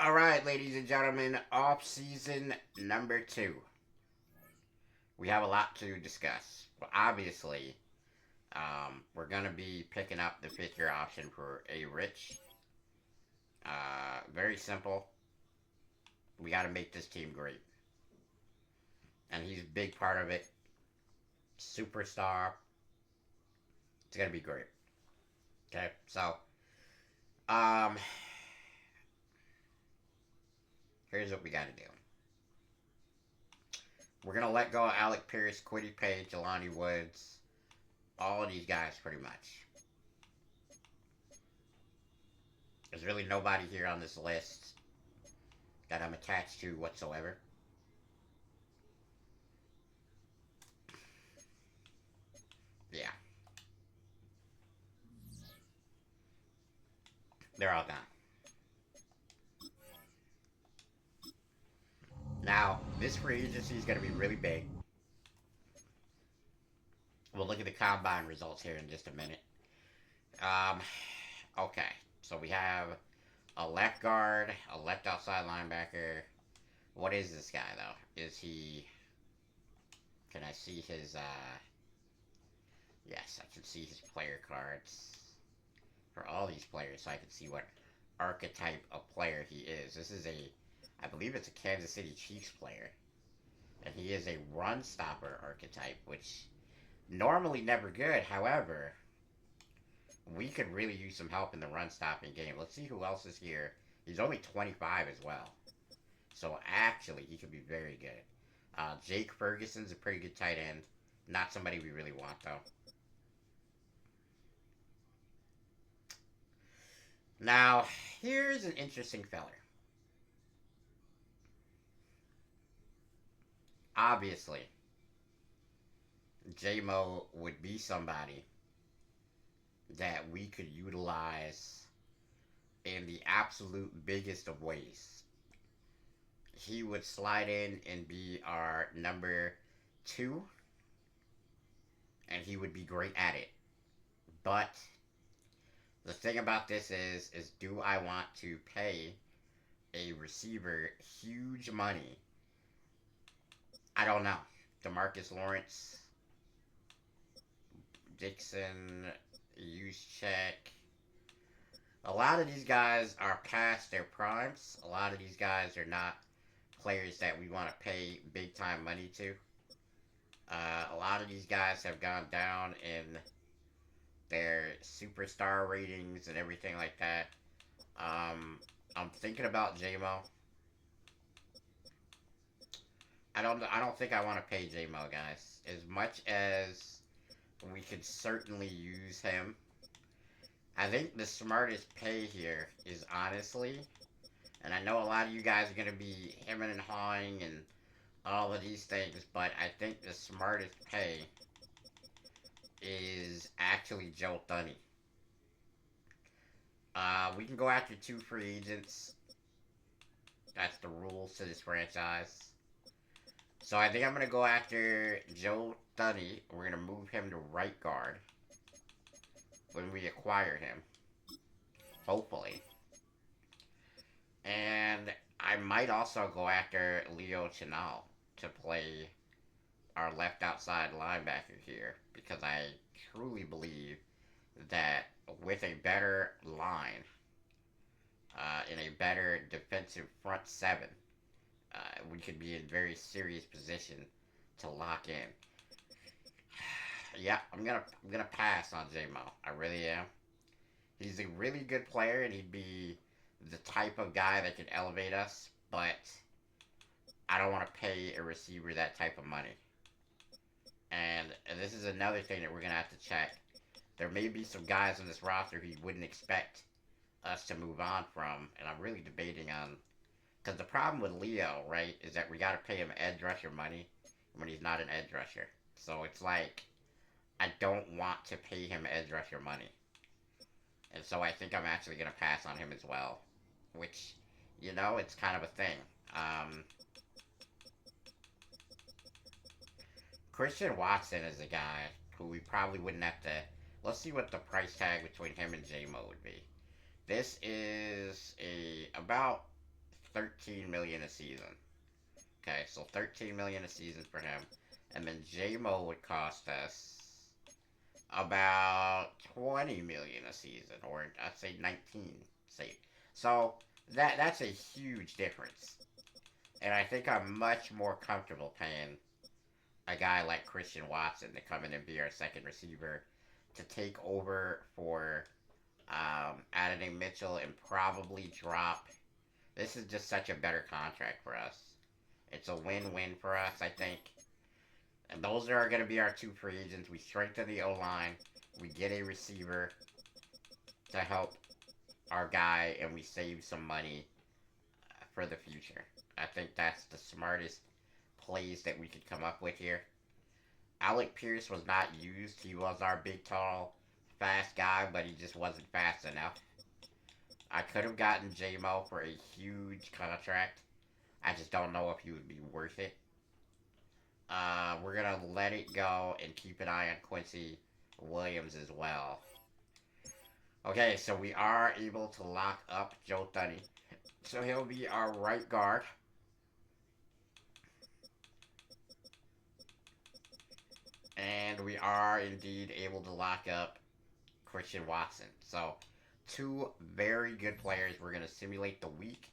All right, ladies and gentlemen, off season number 2. We have a lot to discuss. Well, obviously, we're going to be picking up the fifth year option for a Rich. Very simple. We got to make this team great. And he's a big part of it. Superstar. It's going to be great. Okay, so, um, here's what we got to do. We're going to let go of Alec Pierce, Quiddy Page, Jelani Woods, all of these guys pretty much. There's really nobody here on this list that I'm attached to whatsoever. Yeah, they're all gone. Now, this free agency is going to be really big. We'll look at the combine results here in just a minute. Um, okay, so we have a left guard, a left outside linebacker. What is this guy though? Is he? Can I see his? Yes, I can see his player cards for all these players, so I can see what archetype of player he is. This is a, I believe it's a Kansas City Chiefs player, and he is a run stopper archetype, which normally never good. However, we could really use some help in the run stopping game. Let's see who else is here. He's only 25 as well, so actually he could be very good. Jake Ferguson's a pretty good tight end. Not somebody we really want though. Now, here's an interesting feller. Obviously, JMO would be somebody that we could utilize in the absolute biggest of ways. He would slide in and be our number 2, and he would be great at it. But the thing about this is do I want to pay a receiver huge money? I don't know. Demarcus Lawrence, Dixon, Juszczyk. A lot of these guys are past their primes. A lot of these guys are not players that we want to pay big time money to. A lot of these guys have gone down in their superstar ratings and everything like that. I'm thinking about JMO. I don't think I want to pay JMO, guys. As much as we could certainly use him, I think the smartest pay here is honestly, and I know a lot of you guys are gonna be hemming and hawing and all of these things, but I think the smartest pay is actually Joe Thuney. We can go after 2 free agents. That's the rules to this franchise. So I think I'm going to go after Joe Thuney. We're going to move him to right guard when we acquire him. Hopefully. And I might also go after Leo Chenal to play our left outside linebacker here, because I truly believe that with a better line, in a better defensive front 7, we could be in very serious position to lock in. Yeah, I'm gonna pass on JMO. I really am. He's a really good player, and he'd be the type of guy that could elevate us, but I don't want to pay a receiver that type of money. And this is another thing that we're gonna have to check. There may be some guys on this roster he wouldn't expect us to move on from, and I'm really debating on, because the problem with Leo, right, is that we got to pay him edge rusher money when he's not an edge rusher. So it's like, I don't want to pay him edge rusher money. And so I think I'm actually going to pass on him as well. Which, it's kind of a thing. Christian Watson is a guy who we probably wouldn't have to. Let's see what the price tag between him and JMO would be. This is about 13 million a season. Okay, so 13 million a season for him, and then JMO would cost us about 20 million a season, or I'd say 19. Say, so that's a huge difference, and I think I'm much more comfortable paying a guy like Christian Watson to come in and be our second receiver, to take over for Adonai Mitchell and probably drop. This is just such a better contract for us. It's a win-win for us, I think. And those are going to be our two free agents. We strengthen the O line. We get a receiver to help our guy, and we save some money for the future. I think that's the smartest plays that we could come up with here. Alec Pierce was not used. He was our big, tall, fast guy, but he just wasn't fast enough. I could have gotten JMO for a huge contract. I just don't know if he would be worth it. We're going to let it go and keep an eye on Quincy Williams as well. Okay, so we are able to lock up Joe Thuney. So he'll be our right guard. And we are indeed able to lock up Christian Watson. So, two very good players. We're going to simulate the week.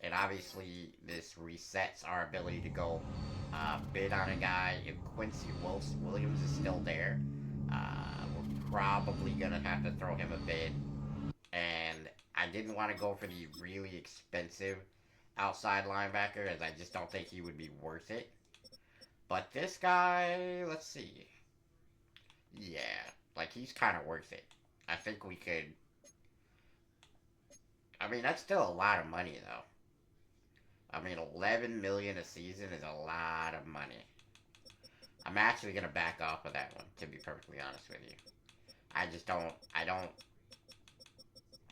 And obviously, this resets our ability to go bid on a guy. If Quincy Williams is still there, we're probably going to have to throw him a bid. And I didn't want to go for the really expensive outside linebacker, as I just don't think he would be worth it. But this guy, let's see. Yeah, like he's kind of worth it. I think we could. I mean, that's still a lot of money, though. I mean, 11 million a season is a lot of money. I'm actually gonna back off of that one, to be perfectly honest with you. I just don't. I don't.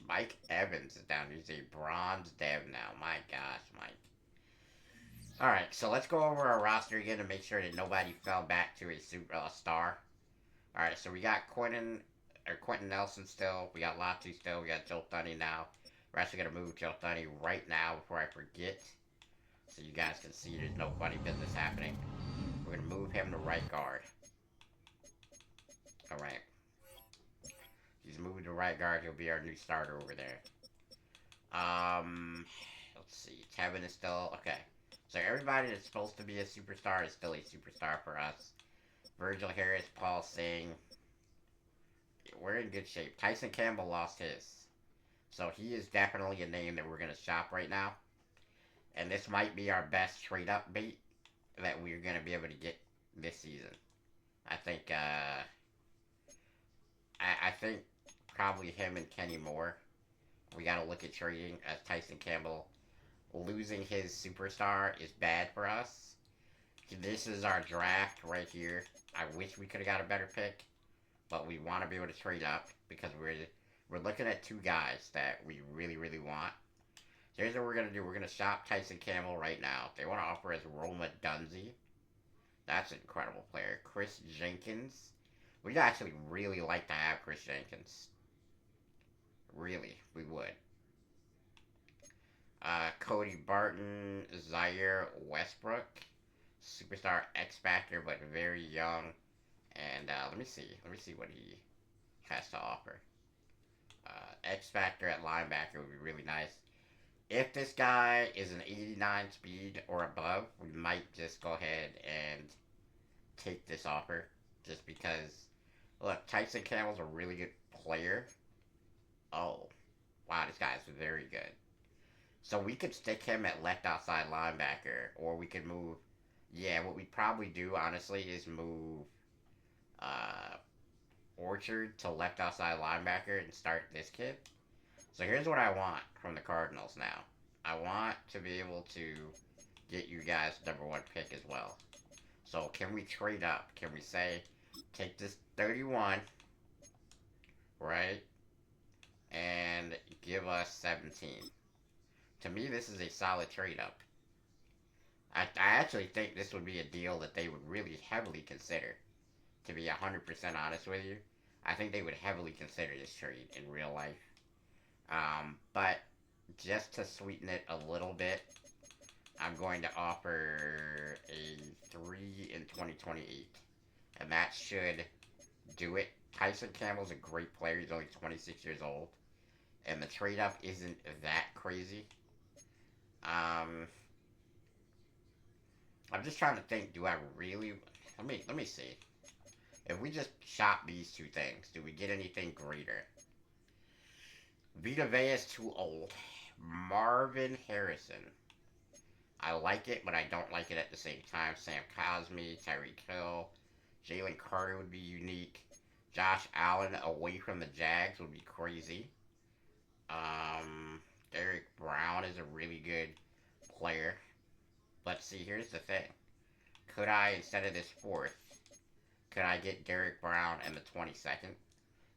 Mike Evans is down. He's a bronze dev now. My gosh, Mike. Alright, so let's go over our roster again to make sure that nobody fell back to a super star. Alright, so we got Quentin Nelson still. We got Latu still. We got Joe Thuney now. We're actually going to move Joe Thuney right now before I forget. So you guys can see there's no funny business happening. We're going to move him to right guard. Alright. He's moved to right guard. He'll be our new starter over there. Let's see. Tevin is still... Okay. So everybody that's supposed to be a superstar is still a superstar for us. Virgil Harris, Paul Singh. We're in good shape. Tyson Campbell lost his. So he is definitely a name that we're going to shop right now. And this might be our best trade-up bait that we're going to be able to get this season. I think, I think probably him and Kenny Moore. We got to look at trading, as Tyson Campbell losing his superstar is bad for us. This is our draft right here. I wish we could have got a better pick, but we want to be able to trade up because we're looking at two guys that we really, really want. So here's what we're going to do. We're going to shop Tyson Campbell right now. They want to offer us Roma Dunzy. That's an incredible player. Chris Jenkins. We'd actually really like to have Chris Jenkins. Really, we would. Cody Barton, Zaire Westbrook, superstar X Factor, but very young. And let me see what he has to offer. X Factor at linebacker would be really nice. If this guy is an 89 speed or above, we might just go ahead and take this offer, just because. Look, Tyson Campbell's a really good player. Oh, wow, this guy's very good. So we could stick him at left outside linebacker, or we could move. Yeah, what we'd probably do, honestly, is move Orchard to left outside linebacker and start this kid. So here's what I want from the Cardinals now. I want to be able to get you guys #1 pick as well. So can we trade up? Can we say, take this 31, right, and give us 17? To me, this is a solid trade-up. I actually think this would be a deal that they would really heavily consider. To be 100% honest with you, I think they would heavily consider this trade in real life. But just to sweeten it a little bit, I'm going to offer a 3 in 2028. And that should do it. Tyson Campbell's a great player. He's only 26 years old. And the trade up isn't that crazy. Um, I'm just trying to think. Do I really? Let me see. If we just shop these two things, do we get anything greater? Vita Vea is too old. Marvin Harrison. I like it, but I don't like it at the same time. Sam Cosmi, Tyreek Hill, Jalen Carter would be unique. Josh Allen away from the Jags would be crazy. Um, Derek Brown is a really good player. But see, here's the thing. Could I, instead of this fourth, could I get Derek Brown in the 22nd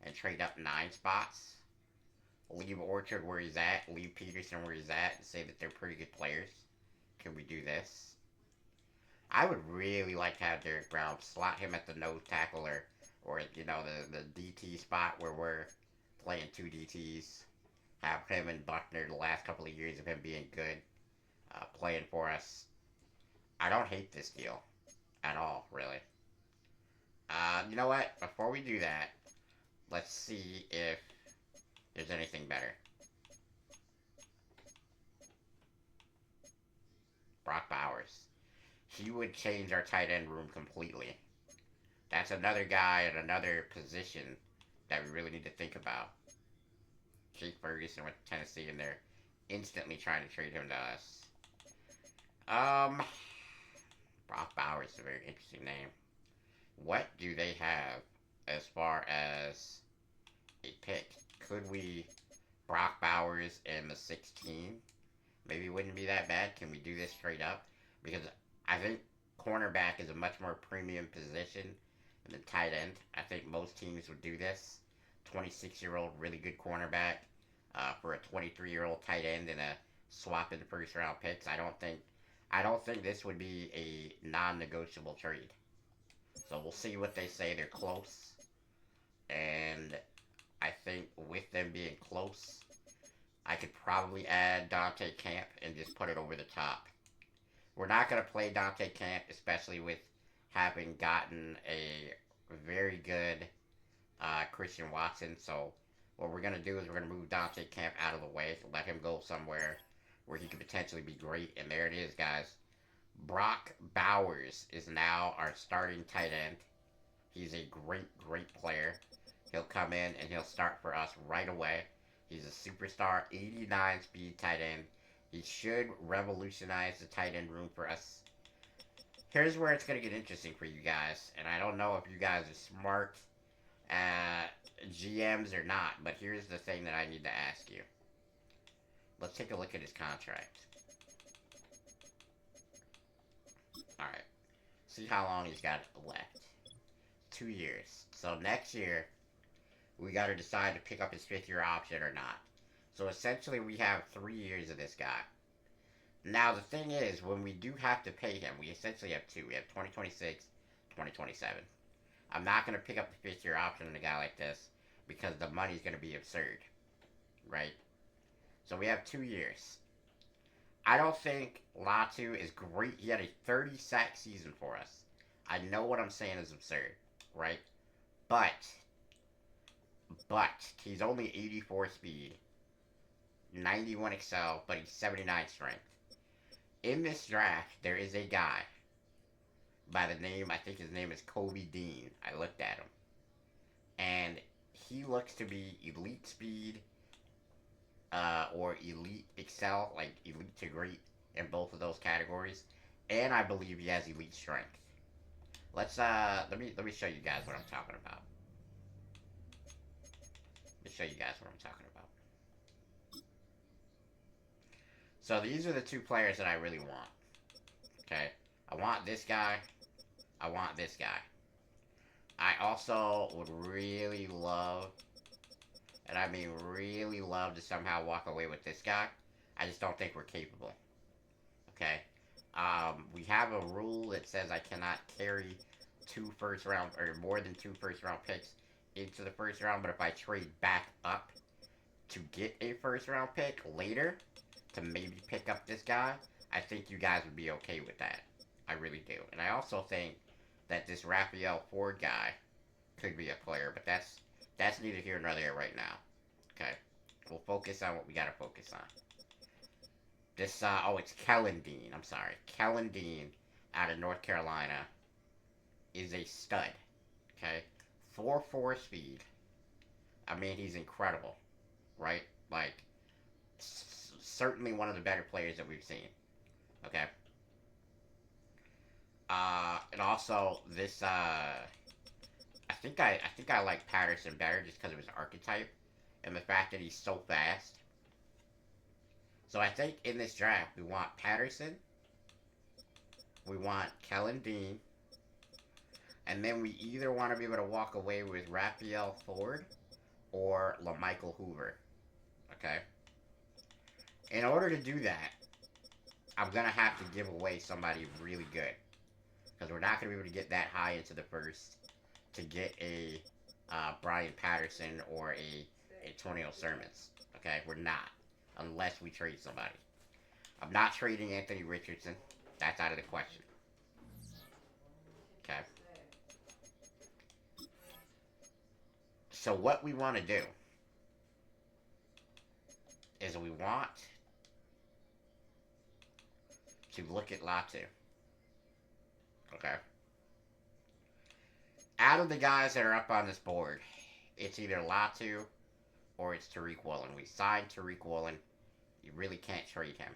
and trade up 9 spots? Leave Orchard where he's at, leave Peterson where he's at, and say that they're pretty good players. Can we do this? I would really like to have Derek Brown slot him at the nose tackle or the DT spot where we're playing two DTs. Have him and Buckner the last couple of years of him being good, playing for us. I don't hate this deal at all, really. You know what? Before we do that, let's see if there's anything better. Brock Bowers. He would change our tight end room completely. That's another guy at another position that we really need to think about. Jake Ferguson with Tennessee, and they're instantly trying to trade him to us. Brock Bowers is a very interesting name. What do they have as far as a pick? Could we Brock Bowers in the 16? Maybe it wouldn't be that bad. Can we do this straight up? Because I think cornerback is a much more premium position than tight end. I think most teams would do this. 26-year-old really good cornerback for a 23-year-old tight end and a swap in the first round picks. I don't think this would be a non-negotiable trade. So we'll see what they say. They're close, and I think with them being close, I could probably add Dante Camp and just put it over the top. We're not going to play Dante Camp, especially with having gotten a very good Christian Watson. So what we're going to do is we're going to move Dante Camp out of the way, let him go somewhere where he could potentially be great. And there it is, guys. Brock Bowers is now our starting tight end. He's a great, great player. He'll come in and he'll start for us right away. He's a superstar, 89 speed tight end. He should revolutionize the tight end room for us. Here's where it's going to get interesting for you guys. And I don't know if you guys are smart GMs or not, but here's the thing that I need to ask you. Let's take a look at his contract. Alright. See how long he's got left. 2 years. So next year, we got to decide to pick up his 5th year option or not. So essentially, we have 3 years of this guy. Now, the thing is, when we do have to pay him, we essentially have 2. We have 2026, 2027. I'm not going to pick up the 5th year option on a guy like this because the money's going to be absurd. Right? So we have 2 years. I don't think Latu is great. He had a 30-sack season for us. I know what I'm saying is absurd. Right? But he's only 84 speed, 91 excel, but he's 79 strength. In this draft, there is a guy by the name, I think his name is Kobe Dean. I looked at him. And he looks to be elite speed or elite excel, like elite to great in both of those categories. And I believe he has elite strength. Let me show you guys what I'm talking about. Let me show you guys what I'm talking about. So these are the 2 players that I really want. Okay? I want this guy. I want this guy. I also would really love, and I mean really love, to somehow walk away with this guy. I just don't think we're capable. Okay? We have a rule that says I cannot carry 2 first round, or more than 2 first round picks into the first round, but if I trade back up to get a first round pick later to maybe pick up this guy, I think you guys would be okay with that. I really do. And I also think that this Raphael Ford guy could be a player, but that's neither here nor there right now. Okay, we'll focus on what we gotta focus on. This it's Kellen Dean. I'm sorry, Kellen Dean out of North Carolina is a stud. Okay, 4.4 speed. I mean, he's incredible, right? Like, certainly one of the better players that we've seen. Okay. And also this I think I like Patterson better just because of his archetype and the fact that he's so fast. So I think in this draft we want Patterson, we want Kellen Dean, and then we either want to be able to walk away with Raphael Ford or LaMichael Hoover. Okay. In order to do that, I'm gonna have to give away somebody really good because we're not gonna be able to get that high into the first to get a Brian Patterson or a Antonio Sermons. Okay, we're not unless we trade somebody. I'm not trading Anthony Richardson. That's out of the question. Okay. So what we want to do is we want to look at Latu. Okay. Out of the guys that are up on this board, it's either Latu or it's Tariq Woolen. We signed Tariq Woolen. You really can't trade him.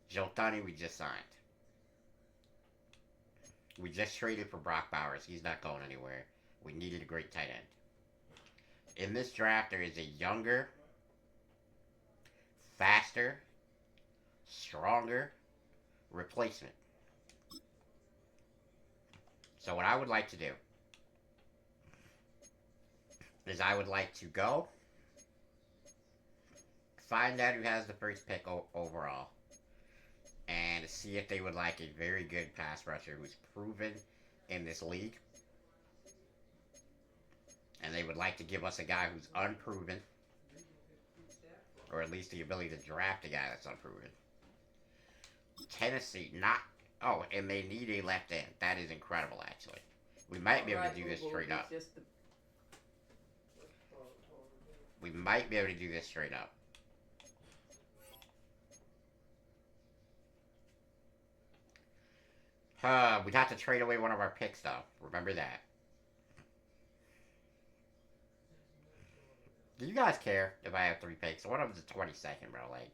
Joe Thuney, we just signed. We just traded for Brock Bowers. He's not going anywhere. We needed a great tight end. In this draft, there is a younger, faster, stronger replacement. So what I would like to do is I would like to go find out who has the first pick overall and see if they would like a very good pass rusher who's proven in this league. And they would like to give us a guy who's unproven, or at least the ability to draft a guy that's unproven. Tennessee, not. Oh, and they need a left end. That is incredible, actually. We might be able to do this straight up. We might be able to do this straight up. We'd have to trade away one of our picks, though. Remember that. Do you guys care if I have 3 picks? One of them's a 22nd, bro. Like,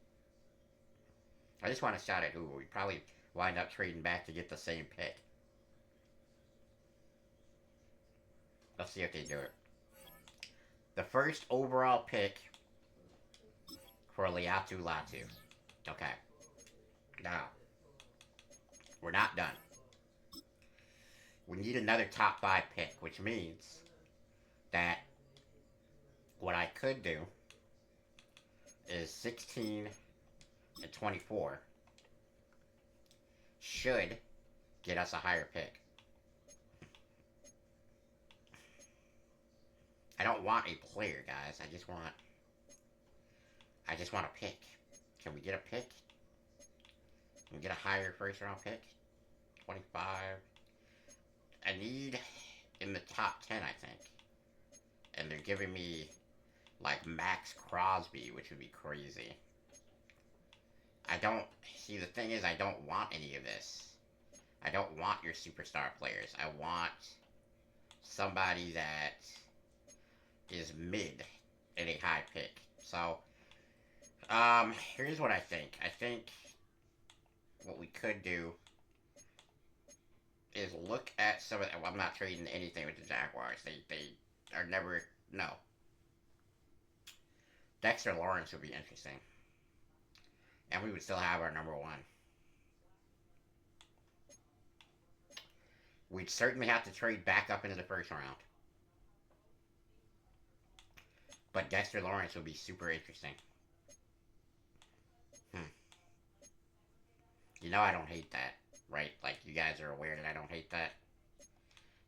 I just want a shot at who. We probably wind up trading back to get the same pick. Let's see if they do it. The first overall pick for Liatu Latu. Okay. Now, we're not done. We need another top 5 pick, which means that what I could do is 16 and 24 should get us a higher pick. I don't want a player, guys. I just want a pick. Can we get a pick? Can we get a higher first round pick? 25. I need in the top 10, I think. And they're giving me like Max Crosby, which would be crazy. I don't see, the thing is I don't want any of this. I don't want your superstar players. I want somebody that is mid in a high pick. So here's what I think. I think what we could do is look at some of the, well, I'm not trading anything with the Jaguars. They are never, no. Dexter Lawrence would be interesting. And we would still have our number 1. We'd certainly have to trade back up into the first round. But Dexter Lawrence would be super interesting. You know I don't hate that, right? Like, you guys are aware that I don't hate that.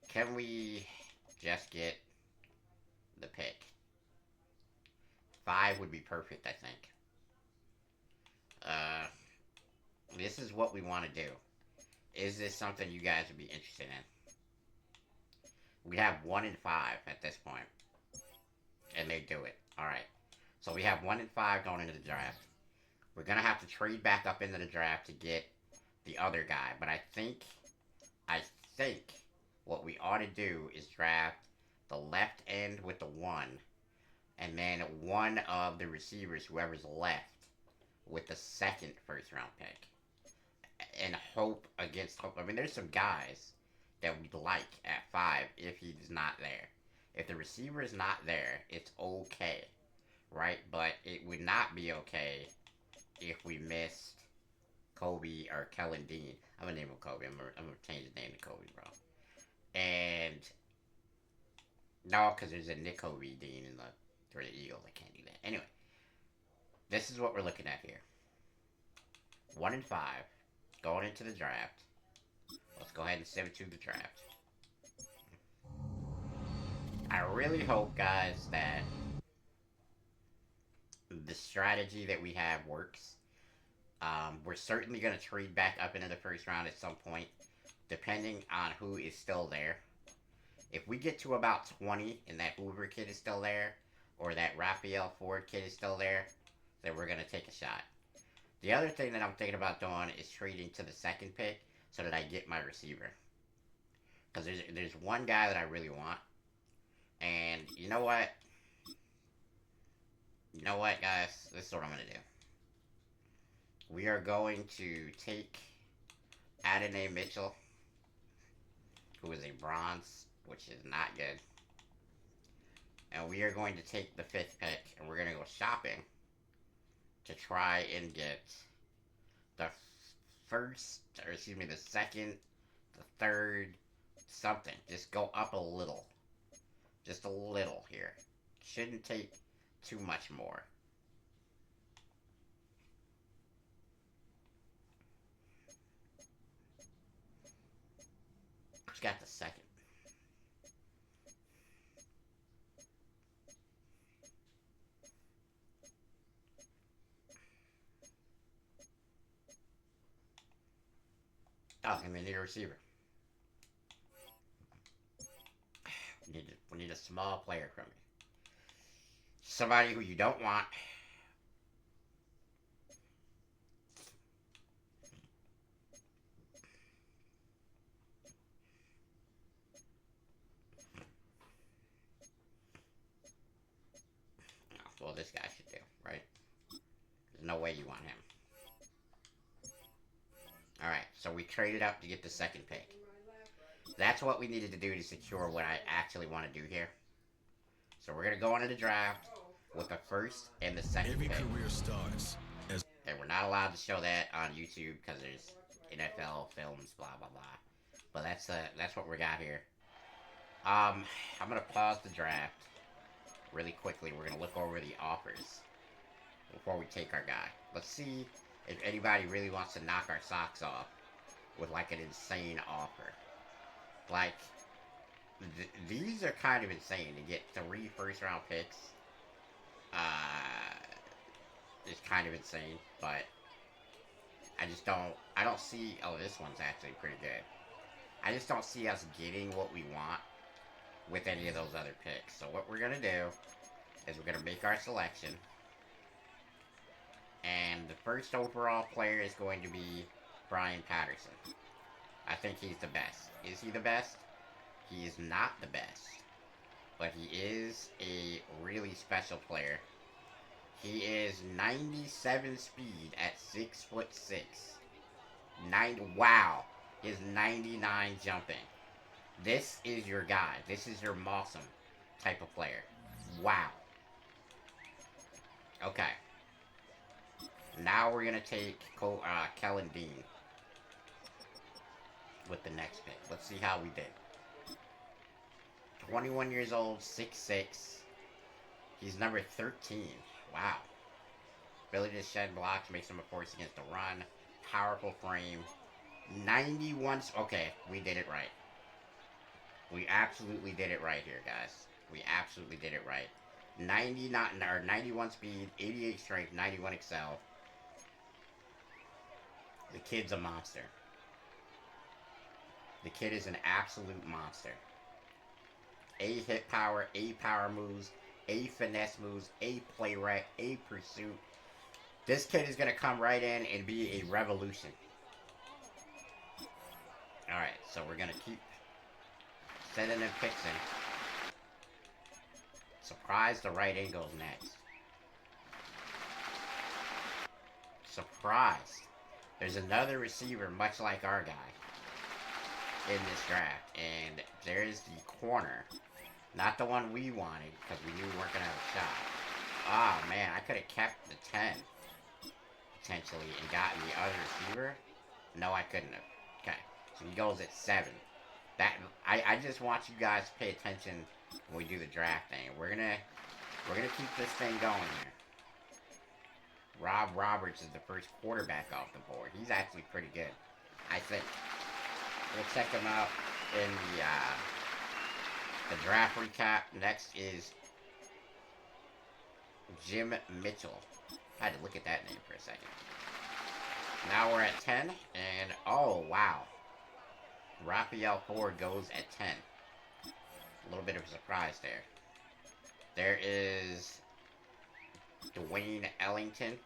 Can we just get the pick? 5 would be perfect, I think. Uh, this is what we want to do. Is this something you guys would be interested in? We have 1 in 5 at this point, and they do it. All right. So we have 1 in 5 going into the draft. We're gonna have to trade back up into the draft to get the other guy, but I think what we ought to do is draft the left end with the 1, and then one of the receivers, whoever's left, with the second first round pick, and hope against hope. I mean, there's some guys that we'd like at 5 if he's not there. If the receiver is not there, it's okay, right? But it would not be okay if we missed Kobe or Kellen Dean. I'm gonna name him Kobe. I'm gonna change his name to Kobe, bro. And no, because there's a Nick Kobe Dean in the for the Eagles. I can't do that. Anyway, this is what we're looking at here. 1 in 5 going into the draft. Let's go ahead and send it to the draft. I really hope, guys, that the strategy that we have works. We're certainly going to trade back up into the first round at some point, depending on who is still there. If we get to about 20 and that Hoover kid is still there, or that Raphael Ford kid is still there, then we're going to take a shot. The other thing that I'm thinking about doing is trading to the second pick so that I get my receiver. Because there's one guy that I really want. And you know what? You know what, guys? This is what I'm going to do. We are going to take Adonai Mitchell, who is a bronze, which is not good. And we are going to take the 5th pick, and we're going to go shopping to try and get the the second, the third, something. Just go up a little. Just a little here. Shouldn't take too much more. Who's got the second? Oh, I mean, need a receiver. We need a small player from you. Somebody who you don't want. Well, this guy should do, right? There's no way you want him. Alright, so we traded up to get the second pick. That's what we needed to do to secure what I actually want to do here. So we're going to go into the draft with the first and the second pick. Career starts as and we're not allowed to show that on YouTube because there's NFL films, blah, blah, blah. But that's what we got here. I'm going to pause the draft really quickly. We're going to look over the offers before we take our guy. Let's see if anybody really wants to knock our socks off with like an insane offer. Like, these are kind of insane. To get 3 first-round picks is kind of insane, but I don't see, oh, this one's actually pretty good. I just don't see us getting what we want with any of those other picks. So what we're going to do is we're going to make our selection. And the first overall player is going to be Brian Patterson. I think he's the best. Is he the best? He is not the best. But he is a really special player. He is 97 speed at 6'6". Wow. He is 99 jumping. This is your guy. This is your Mossum type of player. Wow. Okay. Now we're going to take Kellen Dean with the next pick. Let's see how we did. 21 years old, 6'6". He's number 13. Wow. Ability to shed blocks, makes him a force against the run. Powerful frame. 91... Okay, we did it right. We absolutely did it right here, guys. We absolutely did it right. 91 speed, 88 strength, 91 excel. The kid's a monster. The kid is an absolute monster. A hit power, A power moves, A finesse moves, A play rec, A pursuit. This kid is going to come right in and be a revolution. Alright, so we're going to keep sending and fixing. Surprise, the right end goes next. Surprise. There's another receiver much like our guy in this draft. And there's the corner. Not the one we wanted, because we knew we weren't going to have a shot. Oh, man, I could have kept the 10, potentially, and gotten the other receiver. No, I couldn't have. Okay, so he goes at 7. I just want you guys to pay attention when we do the draft thing. We're gonna keep this thing going here. Rob Roberts is the first quarterback off the board. He's actually pretty good, I think. We'll check him out in the draft recap. Next is Jim Mitchell. I had to look at that name for a second. Now we're at 10, and oh wow, Raphael Ford goes at 10. A little bit of a surprise there. There is Dwayne Ellington.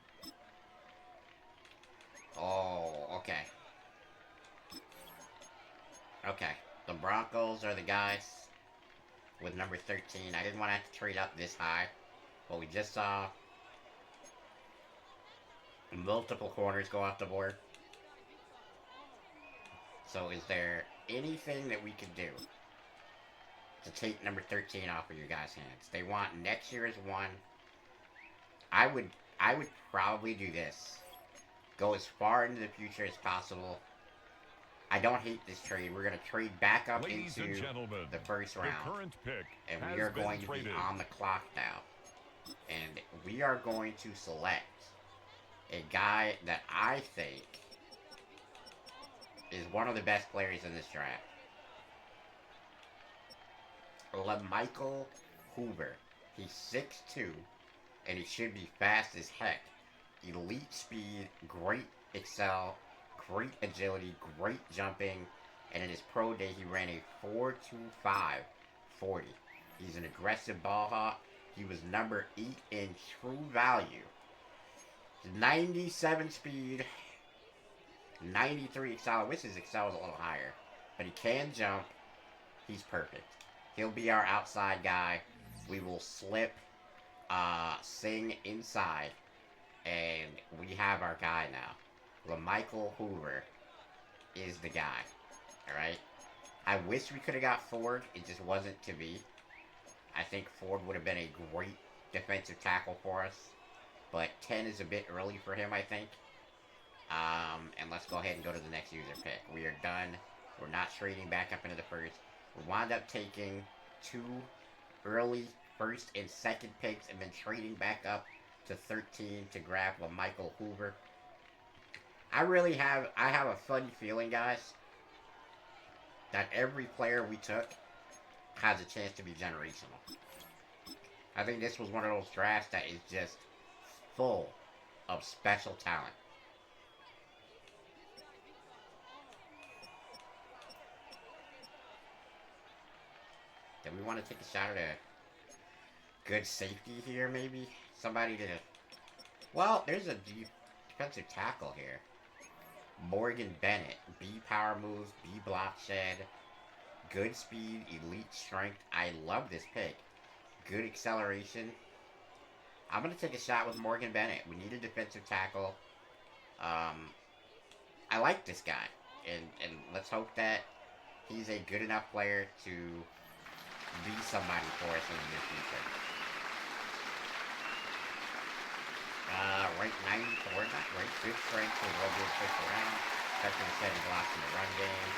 Oh, okay. Okay, the Broncos are the guys with number 13. I didn't want to have to trade up this high, but we just saw multiple corners go off the board. So is there anything that we could do to take number 13 off of your guys' hands? They want next year's one. I would probably do this. Go as far into the future as possible. I don't hate this trade. We're going to trade back up into the first round. And we are going to be on the clock now. And we are going to select a guy that I think is one of the best players in this draft. LaMichael Hoover. He's 6'2", and he should be fast as heck. Elite speed, great excel, great agility, great jumping, and in his pro day he ran a 4.25 40. He's an aggressive ball hawk. He was number 8 in true value. 97 speed, 93 excel. I wish his excel was a little higher, but he can jump. He's perfect. He'll be our outside guy. We will slip Sing inside, and we have our guy now. LaMichael Hoover is the guy. Alright? I wish we could have got Ford. It just wasn't to be. I think Ford would have been a great defensive tackle for us. But 10 is a bit early for him, I think. And let's go ahead and go to the next user pick. We are done. We're not trading back up into the first. We wound up taking 2 early first and second picks and then trading back up to 13 to grab LaMichael Hoover. I have a funny feeling, guys, that every player we took has a chance to be generational. I think this was one of those drafts that is just full of special talent. Do we want to take a shot at a good safety here, maybe? Somebody to... Well, there's a defensive tackle here. Morgan Bennett. B power moves, B block shed. Good speed, elite strength. I love this pick. Good acceleration. I'm going to take a shot with Morgan Bennett. We need a defensive tackle. I like this guy. And let's hope that he's a good enough player to be somebody for us in the near future. Rank 94, not great. Good strength for well good push around. Effective at setting blocks in the run game.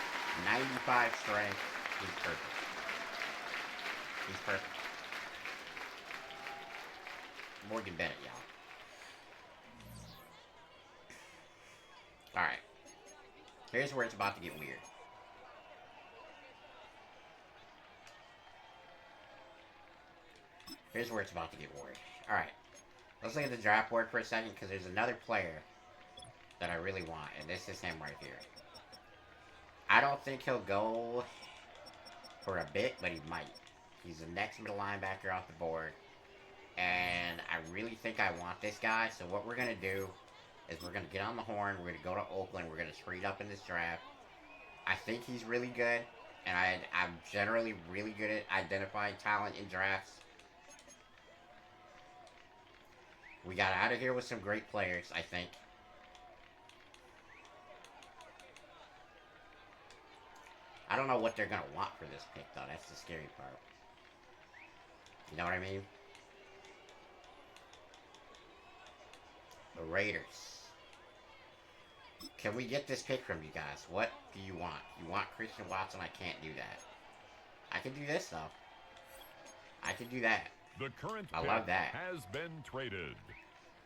95 strength. He's perfect. He's perfect. Morgan Bennett, y'all. Alright. Here's where it's about to get weird. Here's where it's about to get weird. Alright, let's look at the draft board for a second, because there's another player that I really want, and this is him right here. I don't think he'll go for a bit, but he might. He's the next middle linebacker off the board, and I really think I want this guy, so what we're going to do is we're going to get on the horn, we're going to go to Oakland, we're going to trade up in this draft. I think he's really good, and I'm generally really good at identifying talent in drafts. We got out of here with some great players, I think. I don't know what they're going to want for this pick, though. That's the scary part. You know what I mean? The Raiders. Can we get this pick from you guys? What do you want? You want Christian Watson? I can't do that. I can do this, though. I can do that. The current I love that. Has been traded.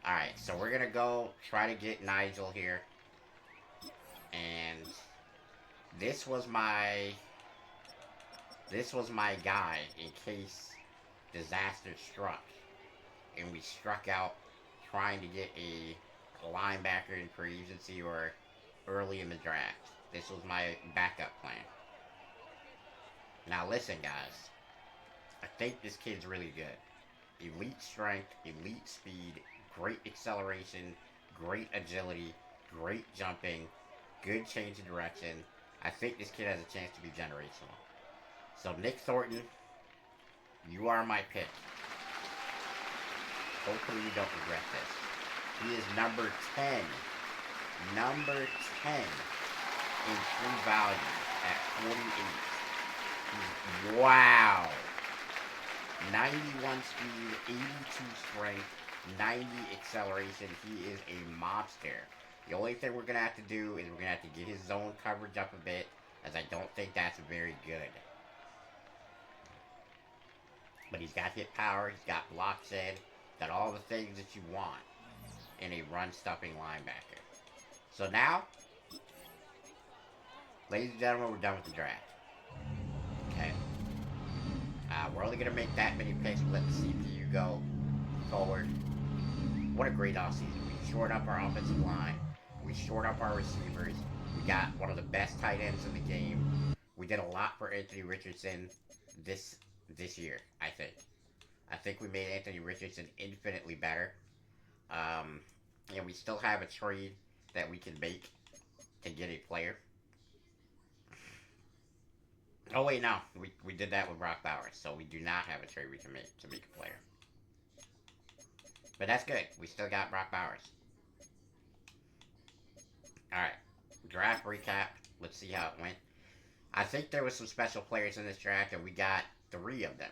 Alright, so we're gonna go try to get Nigel here. And this was my guy in case disaster struck. And we struck out trying to get a linebacker in free agency or early in the draft. This was my backup plan. Now listen, guys. I think this kid's really good. Elite strength, elite speed, great acceleration, great agility, great jumping, good change of direction. I think this kid has a chance to be generational. So Nick Thornton, you are my pick. Hopefully you don't regret this. He is number 10. Number 10 in true value at 48. Wow. 91 speed, 82 strength, 90 acceleration. He is a monster. The only thing we're going to have to do is we're going to have to get his zone coverage up a bit, as I don't think that's very good. But he's got hit power, he's got block shed, got all the things that you want in a run-stuffing linebacker. So now, ladies and gentlemen, we're done with the draft. Okay. We're only going to make that many picks. We let the CPU go forward. What a great offseason. We shored up our offensive line. We shored up our receivers. We got one of the best tight ends in the game. We did a lot for Anthony Richardson this year, I think. I think we made Anthony Richardson infinitely better. And we still have a trade that we can make to get a player. Oh wait, no. We did that with Brock Bowers, so we do not have a trade we can make to make a player. But that's good. We still got Brock Bowers. Alright. Draft recap. Let's see how it went. I think there was some special players in this draft, and we got 3 of them.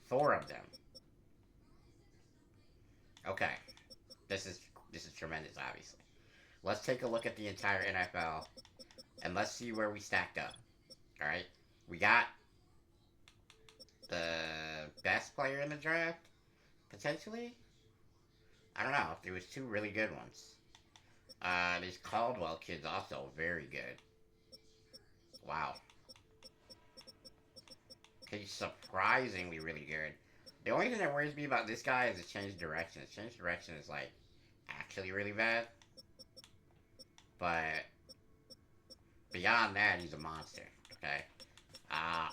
4 of them. Okay. This is tremendous, obviously. Let's take a look at the entire NFL, and let's see where we stacked up. Alright? We got the best player in the draft, potentially? I don't know. There was 2 really good ones. These Caldwell kids also very good. Wow. He's surprisingly really good. The only thing that worries me about this guy is the change direction. His change direction is, like, actually really bad. But beyond that, he's a monster. Okay?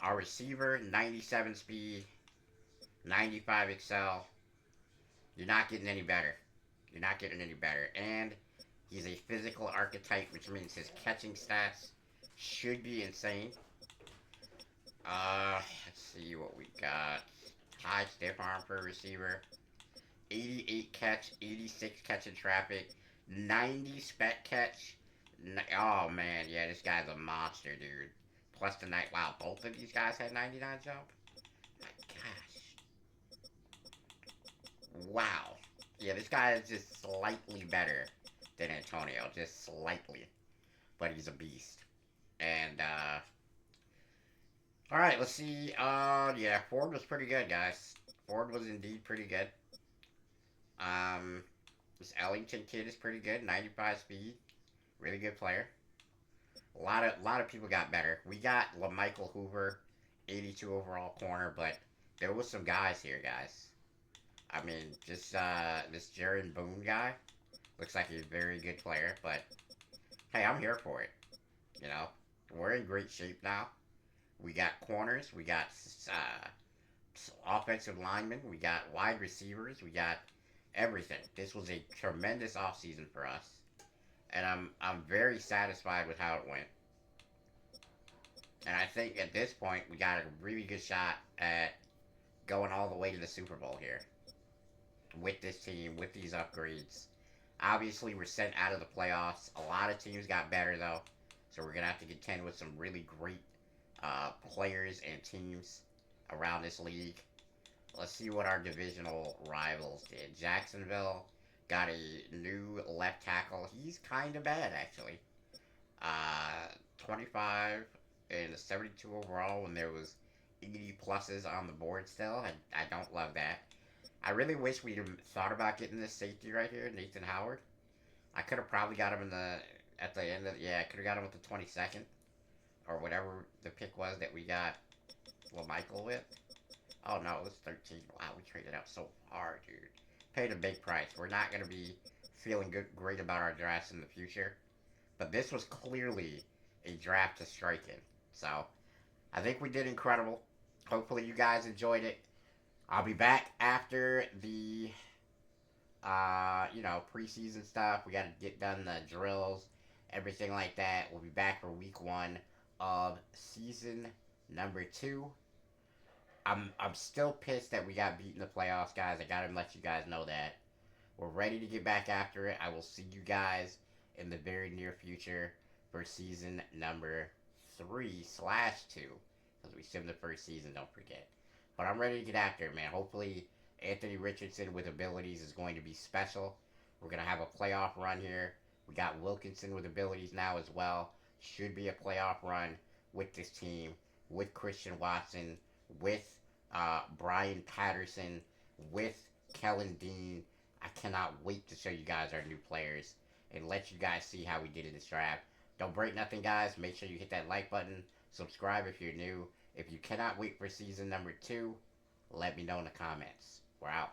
Our receiver, 97 speed, 95 excel. You're not getting any better. You're not getting any better. And he's a physical archetype, which means his catching stats should be insane. Let's see what we got. High stiff arm for a receiver. 88 catch, 86 catch in traffic, 90 spec catch. Oh man, yeah, this guy's a monster, dude. Plus the night. Wow, both of these guys had 99 jump. My gosh. Wow. Yeah, this guy is just slightly better than Antonio, just slightly. But he's a beast. And, alright, let's see. Yeah, Ford was pretty good, guys. Ford was indeed pretty good. This Ellington kid is pretty good, 95 speed. Really good player. A lot of people got better. We got LaMichael Hoover, 82 overall corner, but there was some guys here, guys. I mean, just this Jaron Boone guy looks like he's a very good player, but hey, I'm here for it. You know, we're in great shape now. We got corners, we got uh, offensive linemen, we got wide receivers, we got everything. This was a tremendous offseason for us, and I'm very satisfied with how it went. And I think at this point we got a really good shot at going all the way to the Super Bowl here with this team, with these upgrades. Obviously, we're sent out of the playoffs. A lot of teams got better though, so we're gonna have to contend with some really great players and teams around this league. Let's see what our divisional rivals did. Jacksonville got a new left tackle. He's kind of bad actually. 25 and a 72 overall when there was 80 pluses on the board still. I don't love that. I really wish we'd thought about getting this safety right here, Nathan Howard. I could have probably got him in the at the end of I could have got him with the 22nd or whatever the pick was that we got Michael with. Oh no, it was 13. Wow, we traded out so hard, dude. Paid a big price. We're not gonna be feeling great about our drafts in the future, but this was clearly a draft to strike in. So I think we did incredible. Hopefully you guys enjoyed it. I'll be back after the preseason stuff. We got to get done the drills, everything like that. We'll be back for week 1 of season number 2. I'm still pissed that we got beat in the playoffs, guys. I gotta let you guys know that. We're ready to get back after it. I will see you guys in the very near future for season number 3/2. Because we still in the first season, don't forget. But I'm ready to get after it, man. Hopefully, Anthony Richardson with abilities is going to be special. We're going to have a playoff run here. We got Wilkinson with abilities now as well. Should be a playoff run with this team, with Christian Watson, with Brian Patterson, with Kellen Dean. I cannot wait to show you guys our new players and let you guys see how we did in this draft. Don't break nothing, guys. Make sure you hit that like button. Subscribe if you're new. If you cannot wait for season number 2, let me know in the comments. We're out.